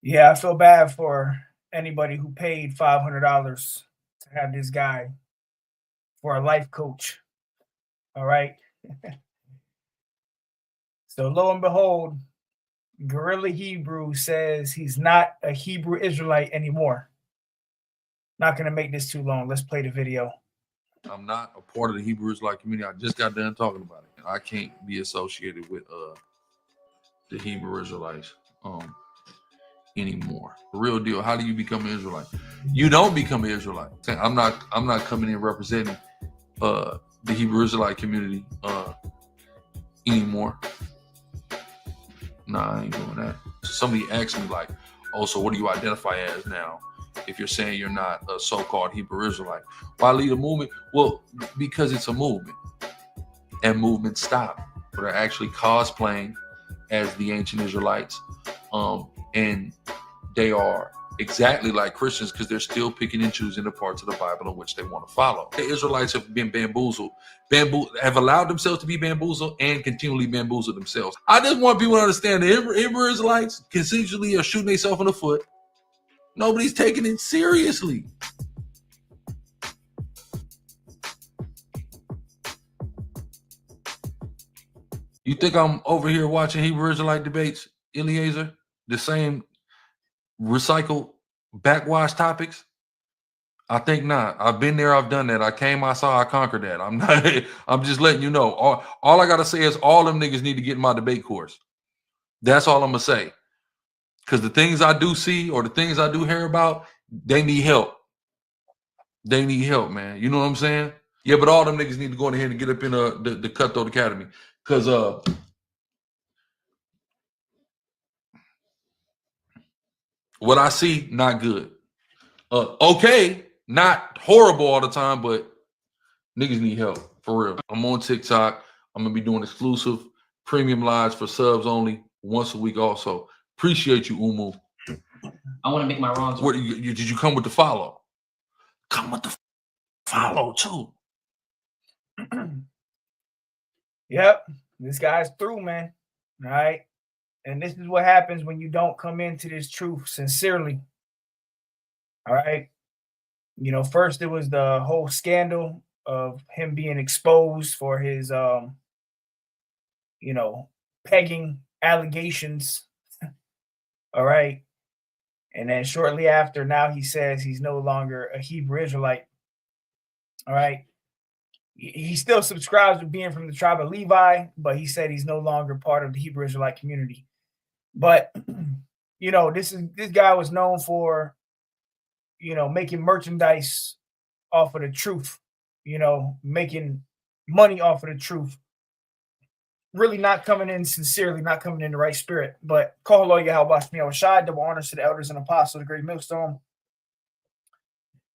Yeah, I feel bad for anybody who paid $500 to have this guy for a life coach. All right. So lo and behold, Guerrilla Hebrew says he's not a Hebrew Israelite anymore. Not gonna make this too long. Let's play the video. I'm not a part of the Hebrew Israelite community. I just got done talking about it. I can't be associated with the Hebrew Israelites anymore. The real deal. How do you become an Israelite? You don't become an Israelite. I'm not coming in representing the Hebrew Israelite community anymore. Nah, I ain't doing that. Somebody asked me like, oh, so what do you identify as now? If you're saying you're not a so-called Hebrew Israelite, why lead a movement? Well, because it's a movement, and movements stop. But are actually cosplaying as the ancient Israelites, and they are exactly like Christians because they're still picking and choosing the parts of the Bible in which they want to follow. The Israelites have been have allowed themselves to be bamboozled and continually bamboozle themselves. I just want people to understand the Hebrew Israelites consensually are shooting themselves in the foot. Nobody's taking it seriously. You think I'm over here watching Hebrew Israelite debates, Eliezer? The same recycled backwash topics? I think not. I've been there. I've done that. I came, I saw, I conquered that. I'm not. I'm just letting you know. All I gotta say is all them niggas need to get in my debate course. That's all I'm gonna say. Because the things I do see or the things I do hear about, they need help. They need help, man. You know what I'm saying? Yeah, but all them niggas need to go in here and get up in the Cutthroat Academy. Because what I see, not good. Okay, not horrible all the time, but niggas need help for real. I'm on TikTok. I'm gonna be doing exclusive premium lives for subs only once a week. Also, appreciate you, Umu. I want to make my wrongs. What did you come with the follow? Come with the follow too. Yep, this guy's through, man. All right. And this is what happens when you don't come into this truth sincerely. All right. You know, first it was the whole scandal of him being exposed for his pegging allegations. All right. And then shortly after, now he says he's no longer a Hebrew Israelite. All right. He still subscribes to being from the tribe of Levi, but he said he's no longer part of the Hebrew Israelite community. But this guy was known for, making merchandise off of the truth, making money off of the truth. Really not coming in sincerely, not coming in the right spirit. But call Lord Yahweh Shai, double honors to the elders and apostles, the great millstone.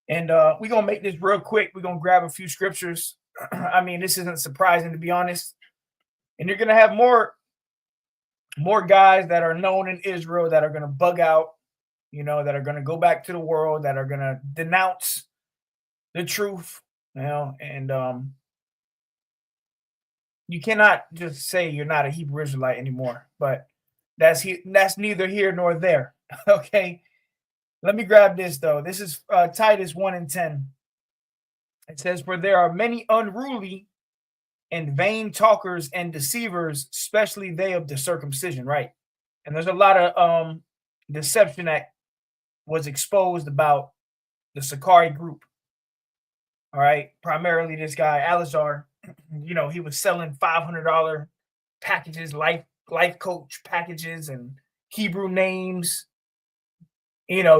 And we're gonna make this real quick. We're gonna grab a few scriptures. I mean, this isn't surprising, to be honest. And you're gonna have more guys that are known in Israel that are gonna bug out, that are gonna go back to the world, that are gonna denounce the truth, and you cannot just say you're not a Hebrew Israelite anymore. But that's neither here nor there. Okay. Let me grab this though. This is Titus 1:10. It says, "For there are many unruly and vain talkers and deceivers, especially they of the circumcision," right? And there's a lot of deception that was exposed about the Sakari group. All right, primarily this guy Alizar. He was selling $500 packages, life coach packages, and Hebrew names.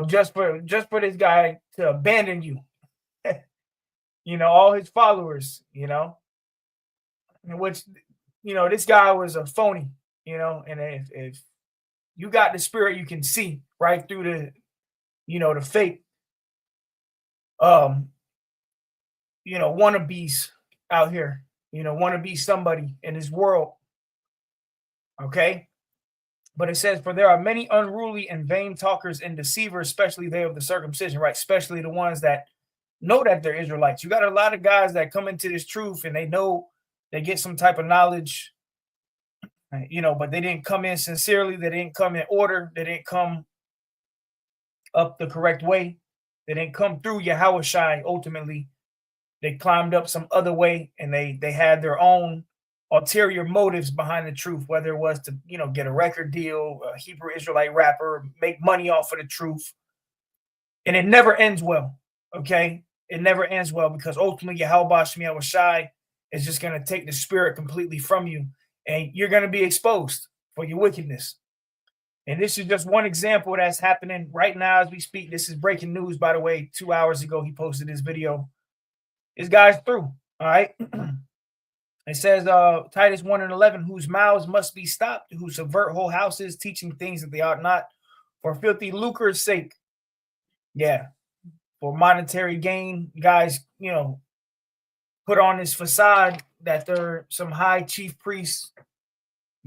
Just for this guy to abandon you. All his followers. Which this guy was a phony. And if you got the spirit, you can see right through the fake wannabes out here, want to be somebody in this world. Okay. But it says, "For there are many unruly and vain talkers and deceivers, especially they of the circumcision," right? Especially the ones that know that they're Israelites. You got a lot of guys that come into this truth and they know they get some type of knowledge, but they didn't come in sincerely. They didn't come in order. They didn't come, up the correct way. They didn't come through Yahushai ultimately. They climbed up some other way, and they had their own ulterior motives behind the truth, whether it was to, get a record deal, a Hebrew Israelite rapper, make money off of the truth. And it never ends well, okay? It never ends well, because ultimately Yahweh Shai is just going to take the spirit completely from you, and you're going to be exposed for your wickedness. And this is just one example that's happening right now as we speak. This is breaking news, by the way. 2 hours ago, he posted this video. This guy's through, all right? It says, Titus 1:11, whose mouths must be stopped, who subvert whole houses, teaching things that they ought not, for filthy lucre's sake. Yeah, for monetary gain, guys, put on this facade that they're some high chief priest,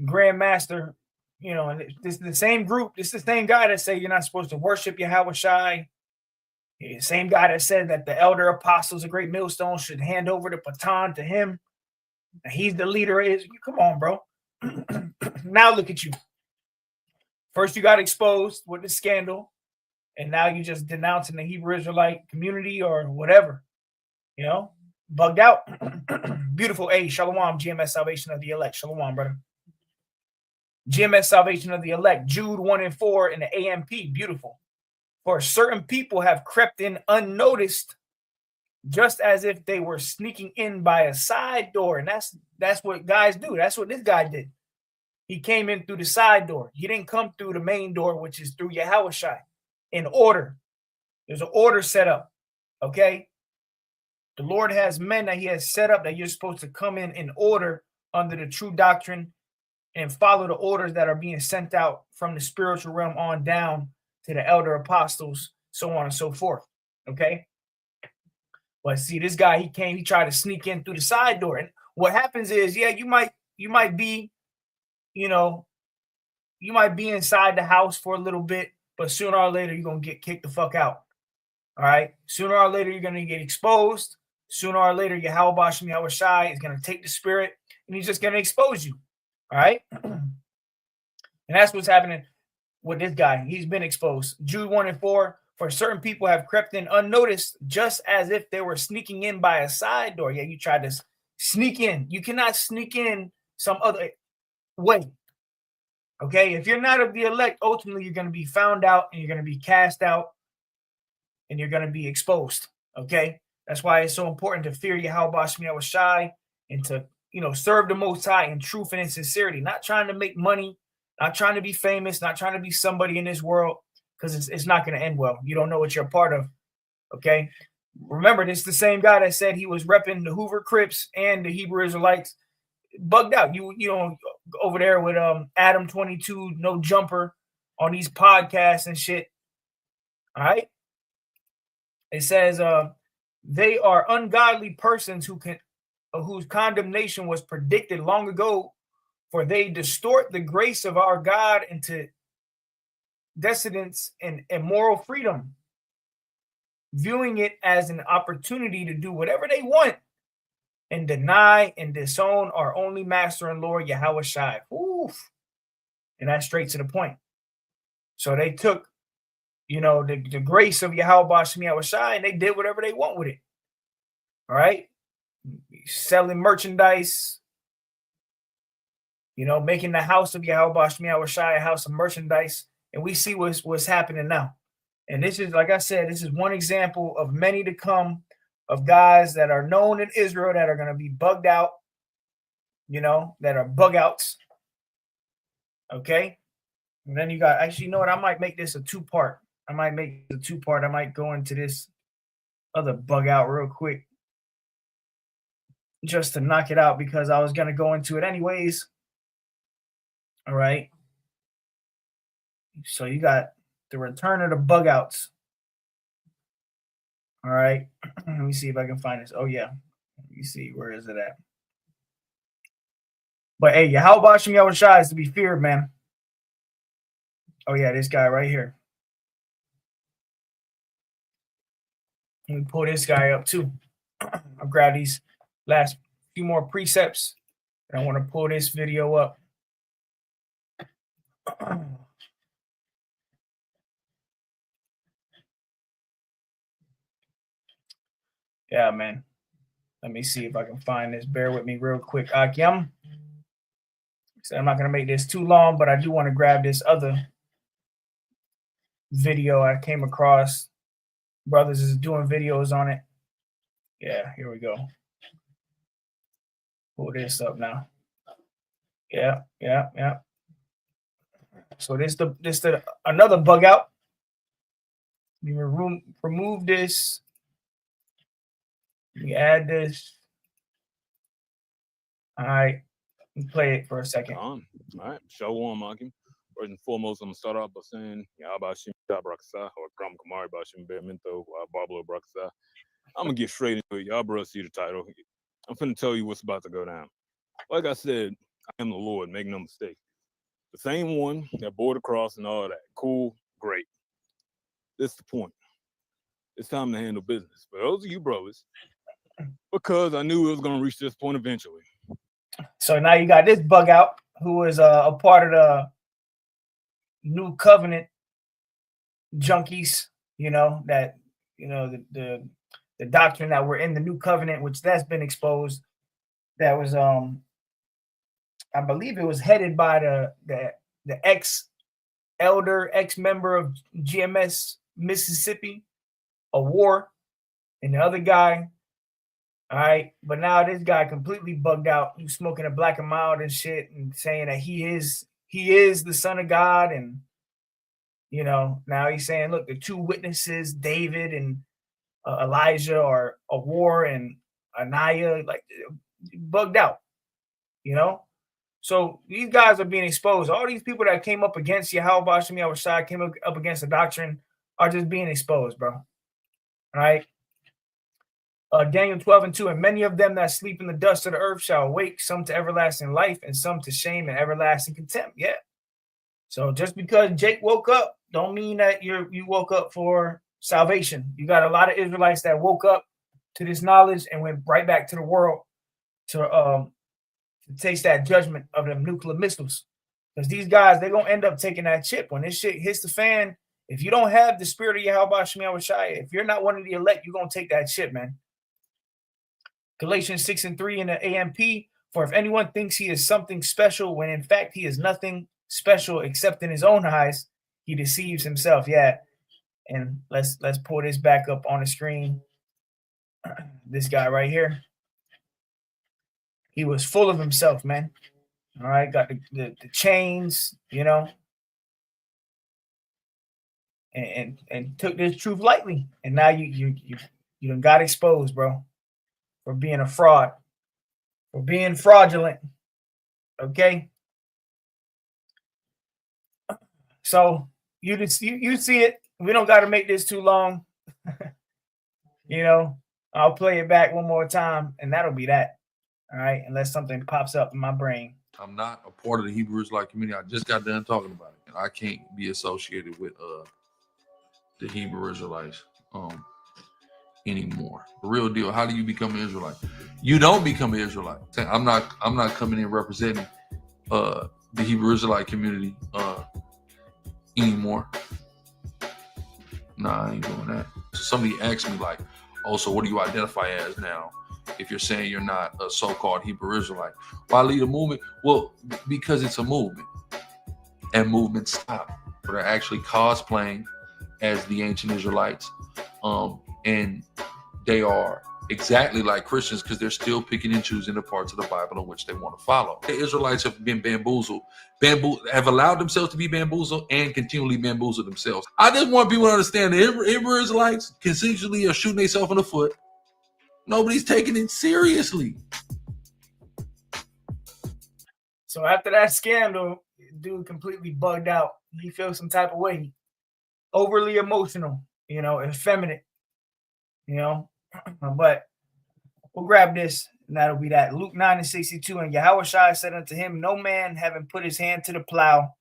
grandmaster, and this is the same group. This is the same guy that say you're not supposed to worship Yahweh Shai. The same guy that said that the elder apostles, a great millstone, should hand over the baton to him. He's the leader. Come on, bro. Now look at you. First, you got exposed with the scandal, and now you just denouncing the Hebrew Israelite community or whatever. Bugged out. Beautiful. Hey, Shalom, GMS Salvation of the Elect. Shalom, brother. GMS Salvation of the Elect. Jude 1:4 in the AMP. Beautiful. For certain people have crept in unnoticed, just as if they were sneaking in by a side door. And that's what guys do. That's what this guy did. He came in through the side door. He didn't come through the main door, which is through Yahushai. In order. There's an order set up. Okay? The Lord has men that he has set up that you're supposed to come in order under the true doctrine and follow the orders that are being sent out from the spiritual realm on down to the elder apostles, so on and so forth. Okay? But see, this guy, he tried to sneak in through the side door. And what happens is, yeah, you might be, you might be inside the house for a little bit, but sooner or later, you're going to get kicked the fuck out. All right? Sooner or later, you're going to get exposed. Sooner or later, Yahweh Shai is going to take the spirit, and he's just going to expose you. All right? And that's what's happening with this guy. He's been exposed. Jude 1:4, for certain people have crept in unnoticed, just as if they were sneaking in by a side door. Yeah, you tried to sneak in. You cannot sneak in some other way. Okay? If you're not of the elect, ultimately you're going to be found out, and you're going to be cast out, and you're going to be exposed. Okay? That's why it's so important to fear Yahweh Shai and to, serve the Most High in truth and in sincerity. Not trying to make money, not trying to be famous, not trying to be somebody in this world, because it's not going to end well. You don't know what you're a part of. Okay? Remember, this is the same guy that said he was repping the Hoover Crips and the Hebrew Israelites. Bugged out. You over there with Adam 22, no jumper on these podcasts and shit. All right? It says they are ungodly persons whose condemnation was predicted long ago, for they distort the grace of our God into decadence and immoral freedom, viewing it as an opportunity to do whatever they want and deny and disown our only master and Lord, Yahweh Shai. Oof. And that's straight to the point. So they took, the grace of Yahweh Shai, and they did whatever they want with it. All right? Selling merchandise, making the house of Yahweh Shai a house of merchandise. And we see what's happening now. And this is, like I said, this is one example of many to come of guys that are known in Israel that are going to be bugged out, that are bug outs. Okay? And then you got, actually, I might make this a two-part. I might go into this other bug out real quick just to knock it out, because I was going to go into it anyways. All right. So you got the return of the bug outs. All right. Let me see if I can find this. Oh, yeah. Let me see. Where is it at? But hey, Yahweh Shai is to be feared, man. Oh, yeah. This guy right here. Let me pull this guy up too. I'll grab these last few more precepts, and I want to pull this video up. Yeah, man. Let me see if I can find this. Bear with me real quick. Akim. So I'm not going to make this too long, but I do want to grab this other video I came across. Brothers is doing videos on it. Yeah, here we go. Pull this up now. Yeah. So this the another bug out. We remove this. We add this. All right. Play it for a second. All right, Shalom, Akim. First and foremost, I'm gonna start off by saying, Yahbashim Braksa, or Kram Kamari Bashim Beminto, Bablo Braksa. I'm gonna get straight into it. Y'all, bro, see the title. I'm finna tell you what's about to go down. Like I said, I am the Lord, make no mistake. The same one that bore the cross and all that. Cool, great. This is the point. It's time to handle business. For those of you brothers, because I knew it was gonna reach this point eventually. So now you got this bug out who is a part of the new covenant junkies, that the doctrine that we're in the new covenant, which that's been exposed. That was I believe it was headed by the ex-member of GMS Mississippi, a war, and the other guy. All right, but now this guy completely bugged out. He's smoking a black and mild and shit, and saying that he is the son of God, and now he's saying, look, the two witnesses, David and Elijah, are a war, and Ananiah, like, bugged out. So these guys are being exposed. All these people that came up against Yahweh Bashim Yahushai, came up against the doctrine, are just being exposed, bro. All right. Daniel 12:2, and many of them that sleep in the dust of the earth shall awake, some to everlasting life, and some to shame and everlasting contempt. Yeah. So just because Jake woke up, don't mean that you woke up for salvation. You got a lot of Israelites that woke up to this knowledge and went right back to the world to taste that judgment of them nuclear missiles. Because these guys, they're gonna end up taking that chip when this shit hits the fan. If you don't have the spirit of Yahweh Shemiah Shai, if you're not one of the elect, you're gonna take that chip, man. Galatians 6:3 in the AMP, for if anyone thinks he is something special when in fact he is nothing special except in his own eyes, he deceives himself. Yeah. And let's pull this back up on the screen. This guy right here. He was full of himself, man. All right, got the chains, and took this truth lightly. And now you done got exposed, bro, for being a fraud, for being fraudulent. Okay. So you see it. We don't got to make this too long. I'll play it back one more time, and that'll be that. All right, unless something pops up in my brain. I'm not a part of the Hebrew Israelite community. I just got done talking about it, and I can't be associated with the Hebrew Israelites anymore. The real deal. How do you become an Israelite? You don't become an Israelite. I'm not coming in representing the Hebrew Israelite community anymore. Nah, I ain't doing that. Somebody asked me like, oh, so what do you identify as now if you're saying you're not a so-called Hebrew Israelite? Why lead a movement? Well, because it's a movement, and movements stop. But they're actually cosplaying as the ancient Israelites, and they are exactly like Christians because they're still picking and choosing the parts of the Bible in which they want to follow. The Israelites have been have allowed themselves to be bamboozled and continually bamboozle themselves. I just want people to understand the Hebrew Israelites consensually are shooting themselves in the foot. Nobody's taking it seriously. So after that scandal, dude completely bugged out. He feels some type of way. Overly emotional, effeminate, But we'll grab this, and that'll be that. Luke 9:62, and Yahushua said unto him, no man having put his hand to the plow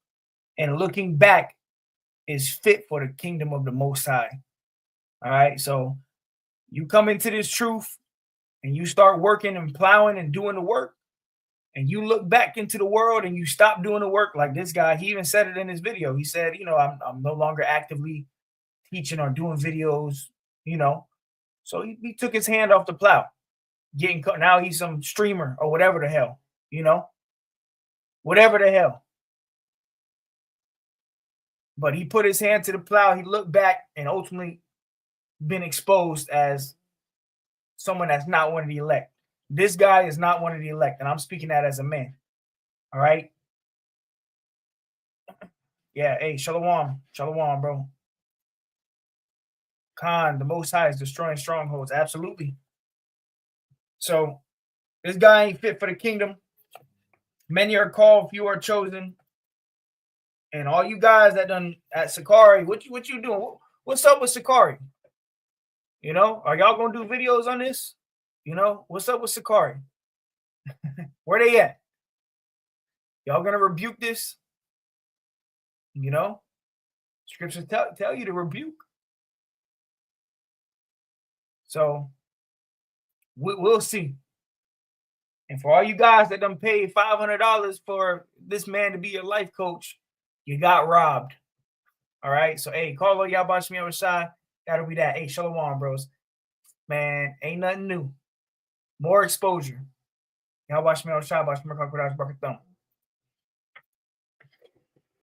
and looking back is fit for the kingdom of the Most High. All right, so you come into this truth and you start working and plowing and doing the work, and you look back into the world and you stop doing the work, like this guy. He even said it in his video. He said, I'm no longer actively teaching or doing videos, So he took his hand off the plow. Now he's some streamer or whatever the hell, whatever the hell. But he put his hand to the plow. He looked back and ultimately been exposed as someone that's not one of the elect. This guy is not one of the elect, and I'm speaking that as a man. All right. Yeah. Hey, shalom, bro. Khan, the Most High is destroying strongholds. Absolutely. So this guy ain't fit for the kingdom. Many are called, few are chosen. And all you guys that done at Sakari, what you doing? What's up with Sakari? Are y'all gonna do videos on this? What's up with Sakari? Where they at? Y'all gonna rebuke this? Scriptures tell you to rebuke. So we'll see. And for all you guys that done paid $500 for this man to be your life coach, you got robbed. All right. So, hey, call on y'all watch me on the side. That'll be that. Hey, shalom, bros. Man, ain't nothing new. More exposure. Y'all watch me on the side. Watch me on the thumb.